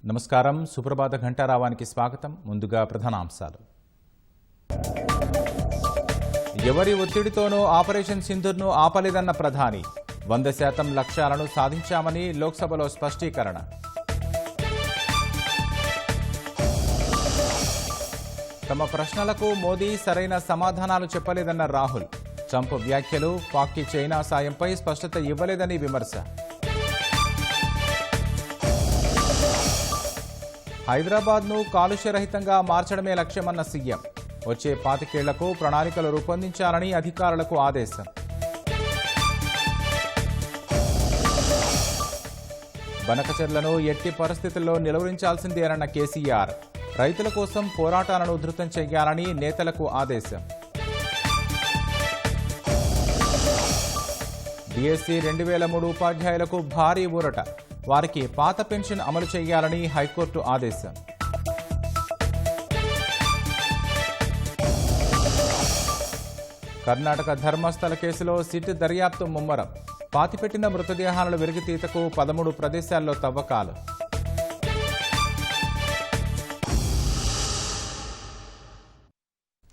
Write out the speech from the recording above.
నమస్కారం. సుప్రభాత ఘంటారావానికి స్వాగతం. ముందుగా ప్రధానాంశాలు. ఎవరి ఒత్తిడితోనూ ఆపరేషన్ సింధూర్ను ఆపలేదన్న ప్రధాని. 100% లక్ష్యాలను సాధించామని లోక్సభలో స్పష్టీకరణ. తమ ప్రశ్నలకు మోదీ సరైన సమాధానాలు చెప్పలేదన్న రాహుల్. ట్రంప్ వ్యాఖ్యలు పాక్కి చైనా సాయంపై స్పష్టత ఇవ్వలేదని విమర్శ. హైదరాబాద్ను కాలుష్యరహితంగా మార్చడమే లక్ష్యమన్న సీఎం. వచ్చే 25 ఏళ్లకు ప్రణాళికలు రూపొందించాలని అధికారులకు ఆదేశం. బనకచెర్లను ఎట్టి పరిస్థితుల్లో నిలువరించాల్సిందేనన్న కేసీఆర్. రైతుల కోసం పోరాటాలను ఉధృతం చేయాలని నేతలకు ఆదేశం. డిఎస్సి 2003 ఉపాధ్యాయులకు భారీ ఊరట. వారికి పాత పెన్షన్ అమలు చేయాలని హైకోర్టు ఆదేశం. కర్ణాటక ధర్మస్థల కేసులో సిట్ దర్యాప్తు ముమ్మరం. పాతిపెట్టిన మృతదేహాల వెలికితీతకు 13 ప్రదేశాల్లో తవ్వకాలు.